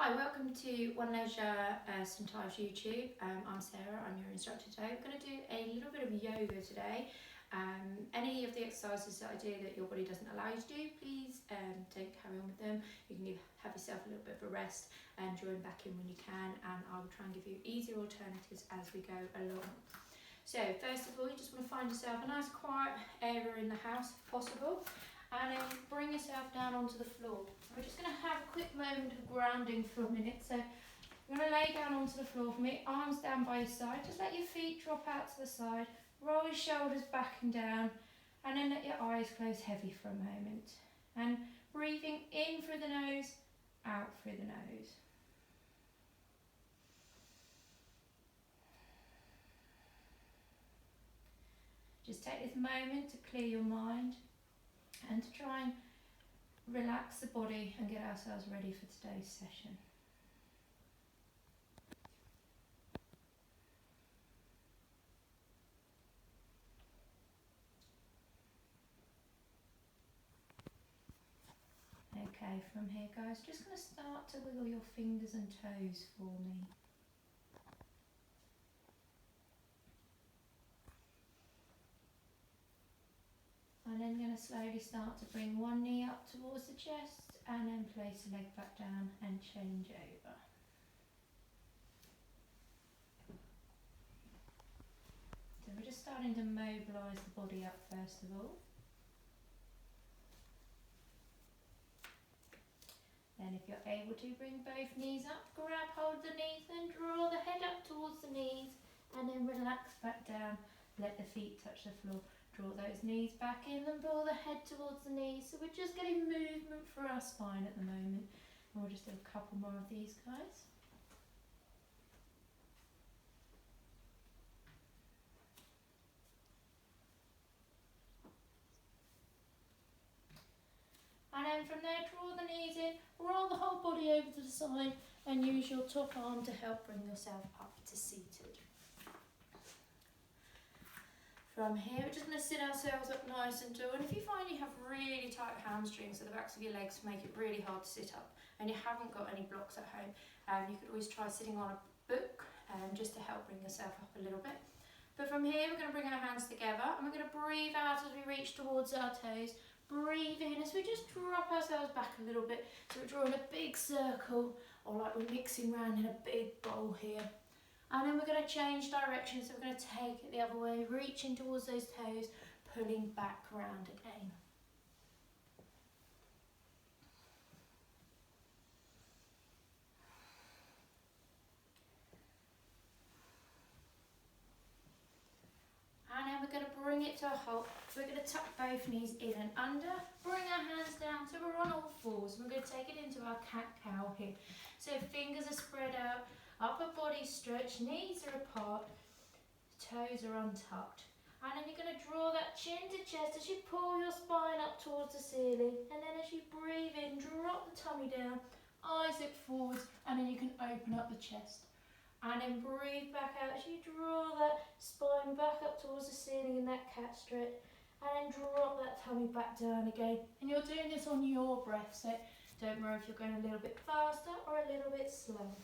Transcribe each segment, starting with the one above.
Hi, welcome to One Leisure Sometimes YouTube. I'm Sarah, I'm your instructor today. We're going to do a little bit of yoga today. Any of the exercises that I do that your body doesn't allow you to do, please don't carry on with them. You can have yourself a little bit of a rest and join back in when you can, and I will try and give you easier alternatives as we go along. So first of all, you just want to find yourself a nice quiet area in the house if possible, and then bring yourself down onto the floor. We're just going to have a quick moment of grounding for a minute. So you're going to lay down onto the floor for me, arms down by your side. Just let your feet drop out to the side, roll your shoulders back and down, and then let your eyes close heavy for a moment. And breathing in through the nose, out through the nose. Just take this moment to clear your mind and to try and relax the body and get ourselves ready for today's session. Okay, from here guys, just going to start to wiggle your fingers and toes for me. And then going to slowly start to bring one knee up towards the chest and then place the leg back down and change over. So we're just starting to mobilise the body up first of all. Then if you're able to, bring both knees up, grab hold of the knees, then draw the head up towards the knees and then relax back down, let the feet touch the floor. Draw those knees back in and pull the head towards the knees. So we're just getting movement for our spine at the moment. And we'll just do a couple more of these guys. And then from there, draw the knees in, roll the whole body over to the side and use your top arm to help bring yourself up to seated. From here, we're just going to sit ourselves up nice and tall. And if you find you have really tight hamstrings, so the backs of your legs make it really hard to sit up, and you haven't got any blocks at home, you could always try sitting on a book just to help bring yourself up a little bit. But from here, we're going to bring our hands together, and we're going to breathe out as we reach towards our toes. Breathe in as we just drop ourselves back a little bit. So we're drawing a big circle, or like we're mixing around in a big bowl here. And then we're going to change direction, so we're going to take it the other way, reaching towards those toes, pulling back round again. And then we're going to bring it to a halt. So we're going to tuck both knees in and under, bring our hands down so we're on all fours. We're going to take it into our cat-cow here. So fingers are spread out, upper body stretched, knees are apart, toes are untucked. And then you're going to draw that chin to chest as you pull your spine up towards the ceiling. And then as you breathe in, drop the tummy down, eyes look forwards, and then you can open up the chest. And then breathe back out as you draw that spine back up towards the ceiling in that cat stretch. And then drop that tummy back down again. And you're doing this on your breath, so don't worry if you're going a little bit faster or a little bit slower.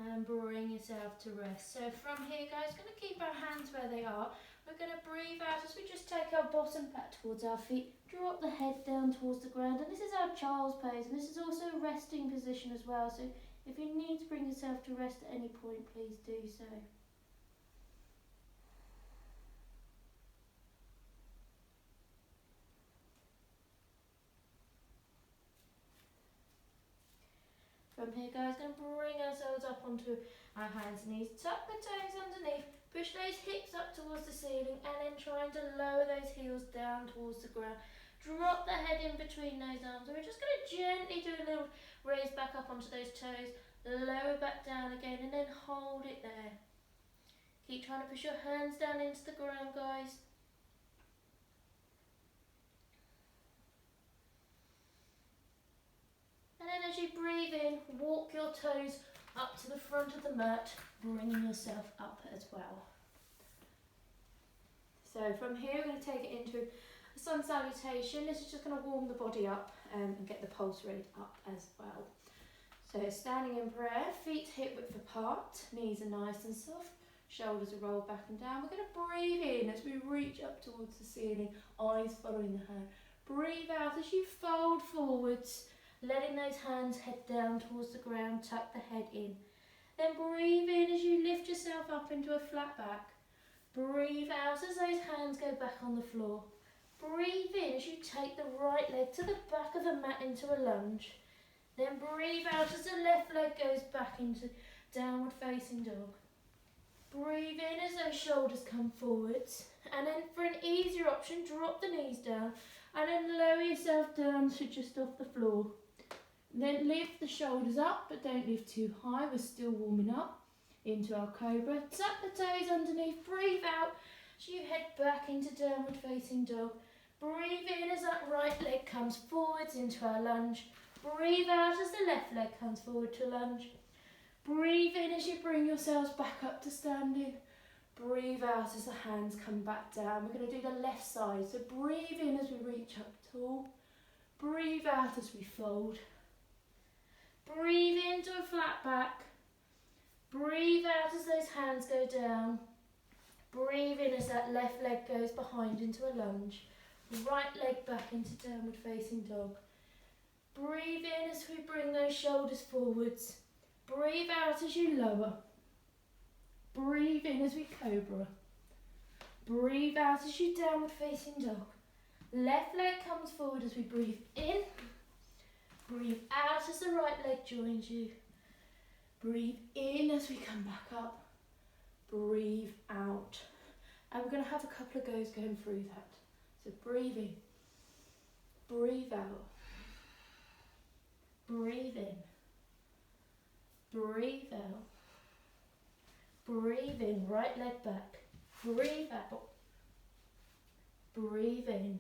And bring yourself to rest. So from here guys, going to keep our hands where they are. We're going to breathe out as we just take our bottom back towards our feet, drop the head down towards the ground, and this is our child's pose, and this is also a resting position as well, so if you need to bring yourself to rest at any point, please do so. From here guys, going to bring ourselves up onto our hands and knees, tuck the toes underneath, push those hips up towards the ceiling, and then trying to lower those heels down towards the ground. Drop the head in between those arms, and we're just going to gently do a little raise back up onto those toes, lower back down again, and then hold it there. Keep trying to push your hands down into the ground guys. And walk your toes up to the front of the mat, bringing yourself up as well. So from here we're going to take it into a sun salutation. This is just going to warm the body up and get the pulse rate up as well. So standing in prayer, feet hip width apart, knees are nice and soft, shoulders are rolled back and down. We're going to breathe in as we reach up towards the ceiling, eyes following the hand. Breathe out as you fold forwards, letting those hands head down towards the ground, tuck the head in. Then breathe in as you lift yourself up into a flat back. Breathe out as those hands go back on the floor. Breathe in as you take the right leg to the back of the mat into a lunge. Then breathe out as the left leg goes back into downward facing dog. Breathe in as those shoulders come forwards. And then for an easier option, drop the knees down and then lower yourself down to just off the floor. Then lift the shoulders up, but don't lift too high. We're still warming up into our cobra. Tuck the toes underneath. Breathe out as you head back into downward facing dog. Breathe in as that right leg comes forwards into our lunge. Breathe out as the left leg comes forward to lunge. Breathe in as you bring yourselves back up to standing. Breathe out as the hands come back down. We're going to do the left side. So breathe in as we reach up tall. Breathe out as we fold. Breathe into a flat back. Breathe out as those hands go down. Breathe in as that left leg goes behind into a lunge. Right leg back into downward facing dog. Breathe in as we bring those shoulders forwards. Breathe out as you lower. Breathe in as we cobra. Breathe out as you downward facing dog. Left leg comes forward as we breathe in. Breathe out as the right leg joins you. Breathe in as we come back up. Breathe out. And we're going to have a couple of goes going through that. So breathe in. Breathe out. Breathe in. Breathe out. Breathe in, right leg back. Breathe out. Breathe in.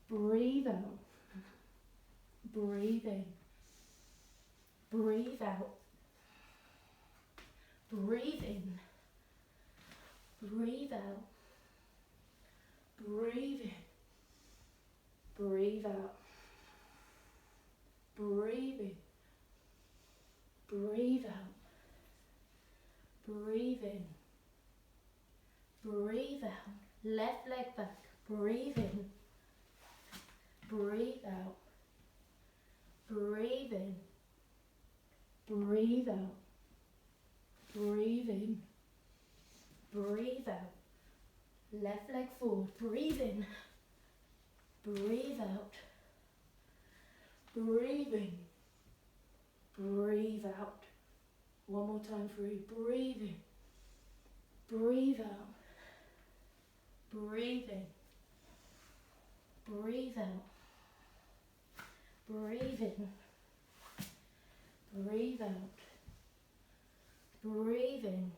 Breathe out. Breathe in. Breathe out. Breathe in. Breathe out. Breathe in. Breathe out. Breathe in. Breathe out. Breathe in. Breathe out. Left leg back. Breathe in. Breathe out. Breathe in. Breathe out. Breathe in. Breathe out. Left leg forward. Breathe in. Breathe out. Breathe in. Breathe out. One more time through. Breathe in. Breathe out. Breathe in. Breathe out. Breathe in. Breathe out. Breathe in.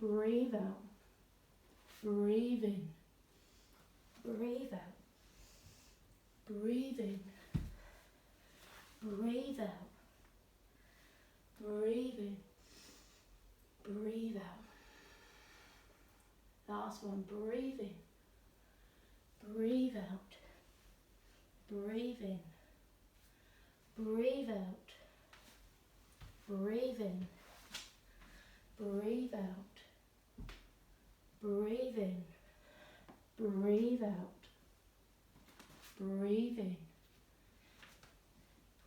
Breathe out. Breathe in. Breathe out. Breathe in. Breathe out. Breathe in. Breathe out. Last one. Breathe in. Breathe out. Breathe in. Breathe out. Breathe in. Breathe out. Breathe in. Breathe out. Breathe in.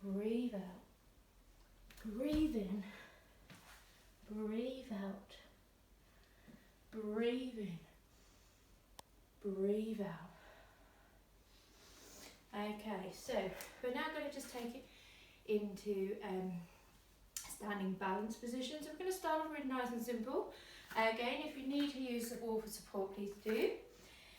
Breathe out. Breathe in. Breathe out. Breathe in. Breathe out. Okay, so we're now going to just take it into standing balance position. So we're going to start off really nice and simple. Again, if you need to use the wall for support, please do.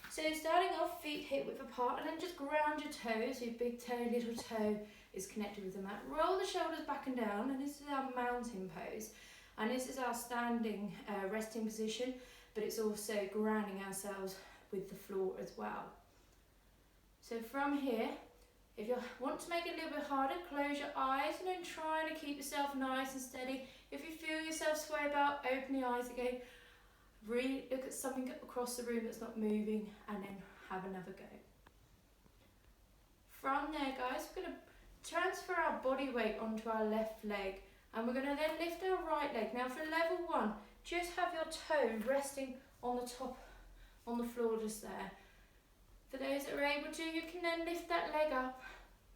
So starting off, feet hip width apart, and then just ground your toes. So your big toe, little toe is connected with the mat. Roll the shoulders back and down, and this is our mountain pose. And this is our standing resting position, but it's also grounding ourselves with the floor as well. So from here, If you want to make it a little bit harder, close your eyes and then try to keep yourself nice and steady. If you feel yourself sway about, open the eyes again. Really look at something across the room that's not moving and then have another go. From there, guys, we're going to transfer our body weight onto our left leg and we're going to then lift our right leg. Now for level 1, just have your toe resting on the top, on the floor just there. For those that are able to, you can then lift that leg up.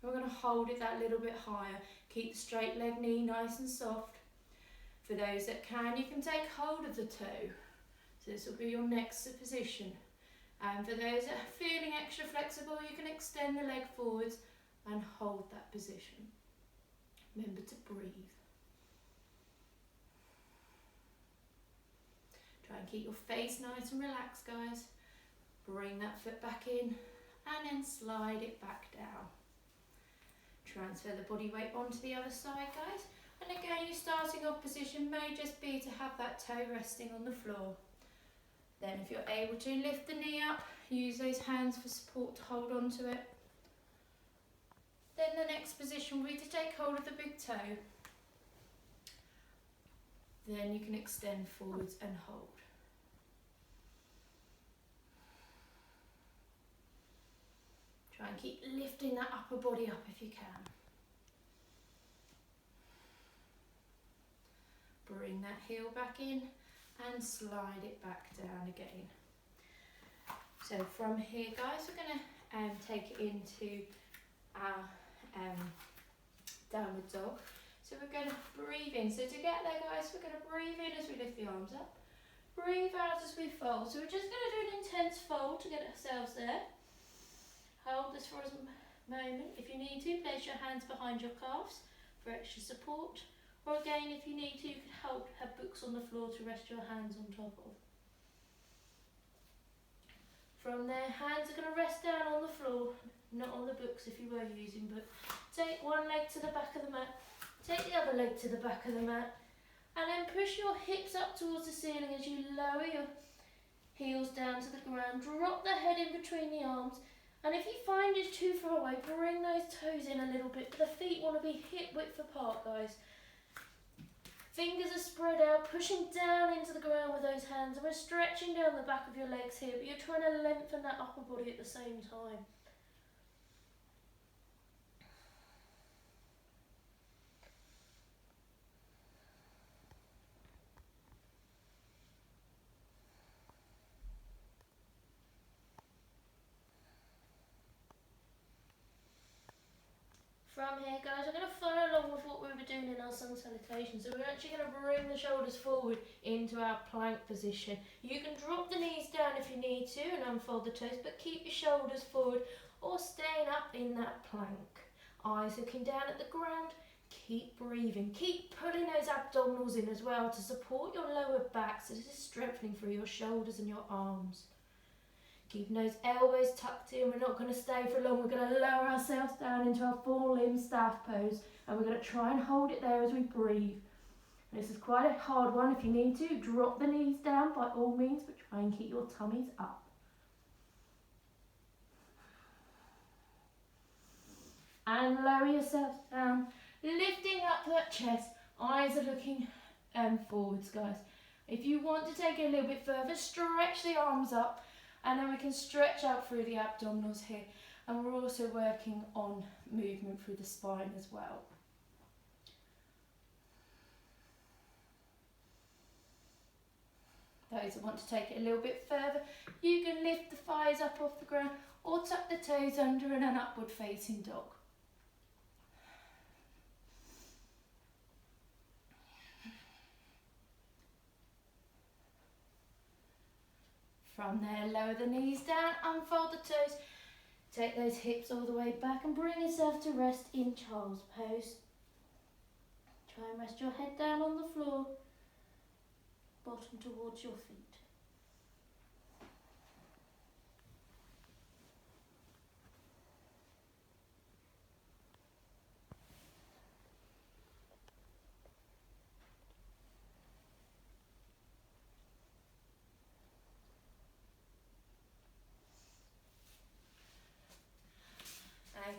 We're going to hold it that little bit higher. Keep the straight leg knee nice and soft. For those that can, you can take hold of the toe. So this will be your next position. And for those that are feeling extra flexible, you can extend the leg forwards and hold that position. Remember to breathe. Try and keep your face nice and relaxed, guys. Bring that foot back in and then slide it back down. Transfer the body weight onto the other side, guys. And again, your starting off position may just be to have that toe resting on the floor. Then if you're able to, lift the knee up, use those hands for support to hold on to it. Then the next position will be to take hold of the big toe. Then you can extend forwards and hold. Try and keep lifting that upper body up if you can. Bring that heel back in and slide it back down again. So from here, guys, we're going to take it into our downward dog. So we're going to breathe in. So to get there, guys, we're going to breathe in as we lift the arms up. Breathe out as we fold. So we're just going to do an intense fold to get ourselves there. Hold this for a moment. If you need to, place your hands behind your calves for extra support. Or again, if you need to, you can have books on the floor to rest your hands on top of. From there, hands are going to rest down on the floor, not on the books if you were using books. Take one leg to the back of the mat, take the other leg to the back of the mat, and then push your hips up towards the ceiling as you lower your heels down to the ground. Drop the head in between the arms. And if you find it's too far away, bring those toes in a little bit. The feet want to be hip width apart, guys. Fingers are spread out, pushing down into the ground with those hands. And we're stretching down the back of your legs here, but you're trying to lengthen that upper body at the same time. From here, guys, we're going to follow along with what we were doing in our sun salutation. So we're actually going to bring the shoulders forward into our plank position. You can drop the knees down if you need to and unfold the toes, but keep your shoulders forward or staying up in that plank. Eyes looking down at the ground. Keep breathing. Keep pulling those abdominals in as well to support your lower back. So this is strengthening through your shoulders and your arms. Keeping those elbows tucked in. We're not going to stay for long. We're going to lower ourselves down into our full limb staff pose. And we're going to try and hold it there as we breathe. And this is quite a hard one. If you need to, drop the knees down by all means, but try and keep your tummies up. And lower yourself down. Lifting up that chest. Eyes are looking forwards, guys. If you want to take it a little bit further, stretch the arms up. And then we can stretch out through the abdominals here. And we're also working on movement through the spine as well. Those that want to take it a little bit further, you can lift the thighs up off the ground or tuck the toes under in an upward facing dog. From there, lower the knees down, unfold the toes, take those hips all the way back and bring yourself to rest in child's pose. Try and rest your head down on the floor, bottom towards your feet.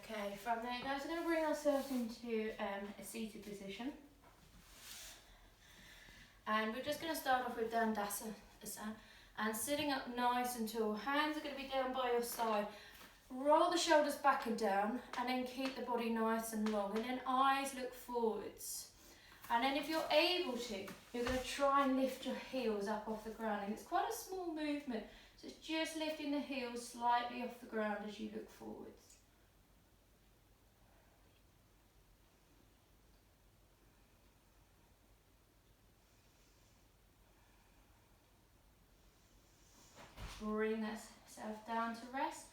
Okay, from there guys, we're going to bring ourselves into a seated position. And we're just going to start off with Dandasana and sitting up nice and tall. Hands are going to be down by your side. Roll the shoulders back and down and then keep the body nice and long, and then eyes look forwards. And then if you're able to, you're going to try and lift your heels up off the ground, and it's quite a small movement, so it's just lifting the heels slightly off the ground as you look forwards. Bring yourself down to rest.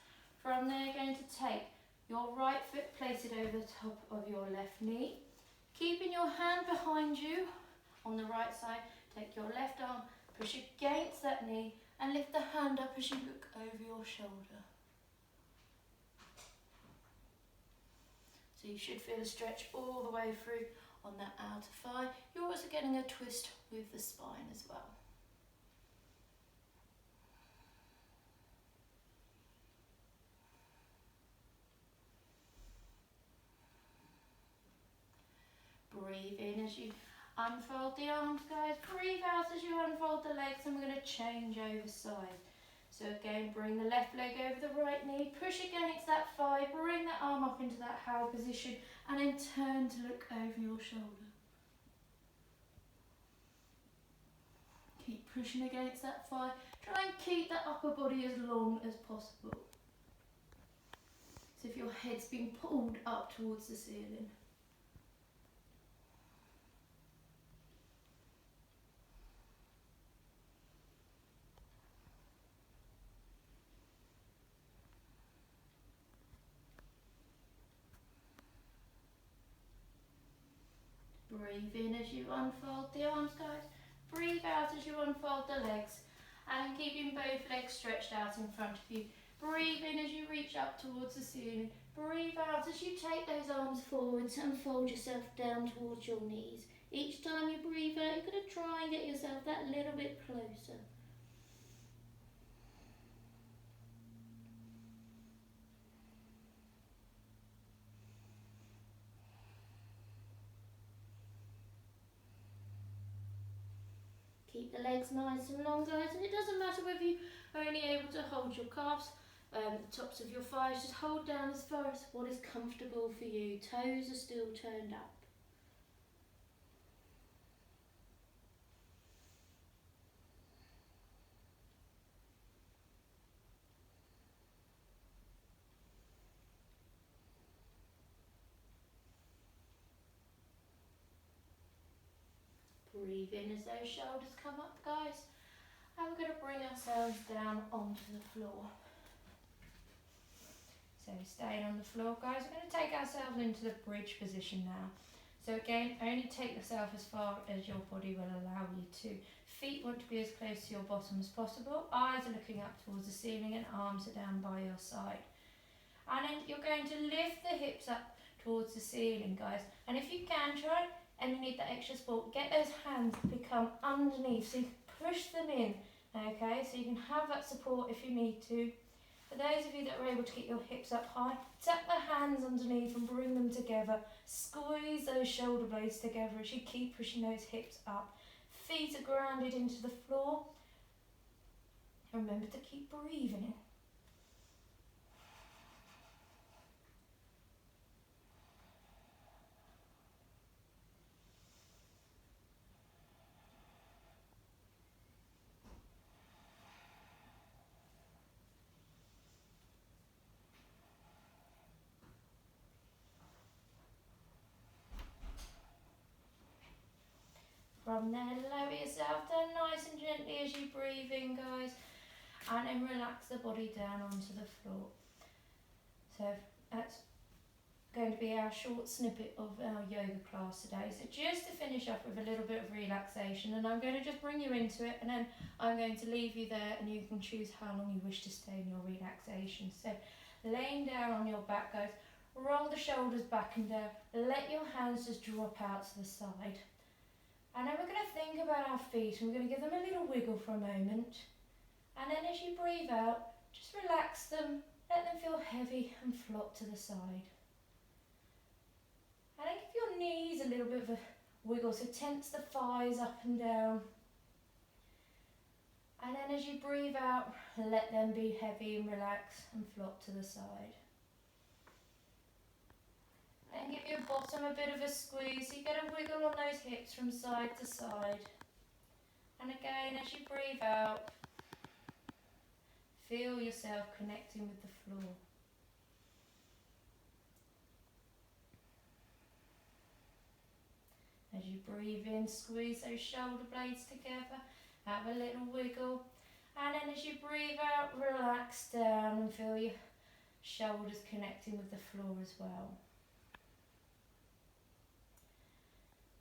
From there, you're going to take your right foot, place it over the top of your left knee. Keeping your hand behind you on the right side, take your left arm, push against that knee and lift the hand up as you look over your shoulder. So you should feel a stretch all the way through on that outer thigh. You're also getting a twist with the spine as well. Breathe in as you unfold the arms, guys. Breathe out as you unfold the legs, and we're going to change over side. So again, bring the left leg over the right knee, push against that thigh, bring that arm up into that how position, and then turn to look over your shoulder. Keep pushing against that thigh. Try and keep that upper body as long as possible. So if your head's being pulled up towards the ceiling. Breathe in as you unfold the arms, guys. Breathe out as you unfold the legs, and keeping both legs stretched out in front of you. Breathe in as you reach up towards the ceiling. Breathe out as you take those arms forwards and fold yourself down towards your knees. Each time you breathe out, you're going to try and get yourself that little bit closer. Keep the legs nice and long, guys, and it doesn't matter whether you're only able to hold your calves, the tops of your thighs, just hold down as far as what is comfortable for you. Toes are still turned up. Breathe in as those shoulders come up, guys. And we're going to bring ourselves down onto the floor. So staying on the floor, guys, we're going to take ourselves into the bridge position now. So again, only take yourself as far as your body will allow you to. Feet want to be as close to your bottom as possible. Eyes are looking up towards the ceiling and arms are down by your side. And then you're going to lift the hips up towards the ceiling, guys. And if you can, try and you need that extra support, get those hands to become underneath so you can push them in, okay, so you can have that support if you need to. For those of you that are able to get your hips up high, tuck the hands underneath and bring them together. Squeeze those shoulder blades together as you keep pushing those hips up. Feet are grounded into the floor. And remember to keep breathing in. From there, lower yourself down nice and gently as you breathe in, guys, and then relax the body down onto the floor. So that's going to be our short snippet of our yoga class today. So just to finish up with a little bit of relaxation, and I'm going to just bring you into it, and then I'm going to leave you there and you can choose how long you wish to stay in your relaxation. So laying down on your back, guys, roll the shoulders back and down, let your hands just drop out to the side. And then we're going to think about our feet and we're going to give them a little wiggle for a moment. And then as you breathe out, just relax them, let them feel heavy and flop to the side. knees, a little bit of a wiggle, so tense the thighs up and down. And then as you breathe out, let them be heavy and relax and flop to the side. And give your bottom a bit of a squeeze, so you get a wiggle on those hips from side to side. And again, as you breathe out, feel yourself connecting with the floor. As you breathe in, squeeze those shoulder blades together, have a little wiggle. And then as you breathe out, relax down and feel your shoulders connecting with the floor as well.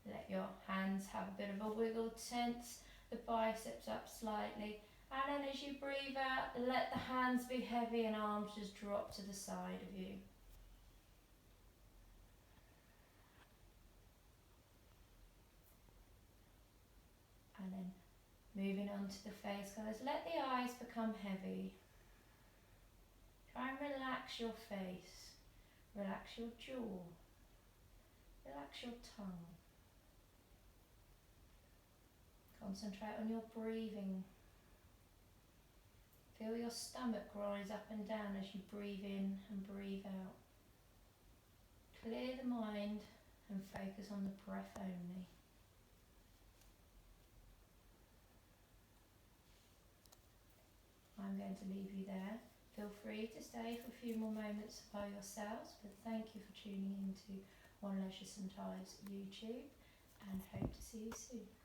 Let your hands have a bit of a wiggle, tense the biceps up slightly. And then as you breathe out, let the hands be heavy and arms just drop to the side of you. And then moving on to the face colours, let the eyes become heavy. Try and relax your face, relax your jaw, relax your tongue. Concentrate on your breathing. Feel your stomach rise up and down as you breathe in and breathe out. Clear the mind and focus on the breath only. I'm going to leave you there. Feel free to stay for a few more moments by yourselves, but thank you for tuning into One Leisure St. Ives YouTube, and hope to see you soon.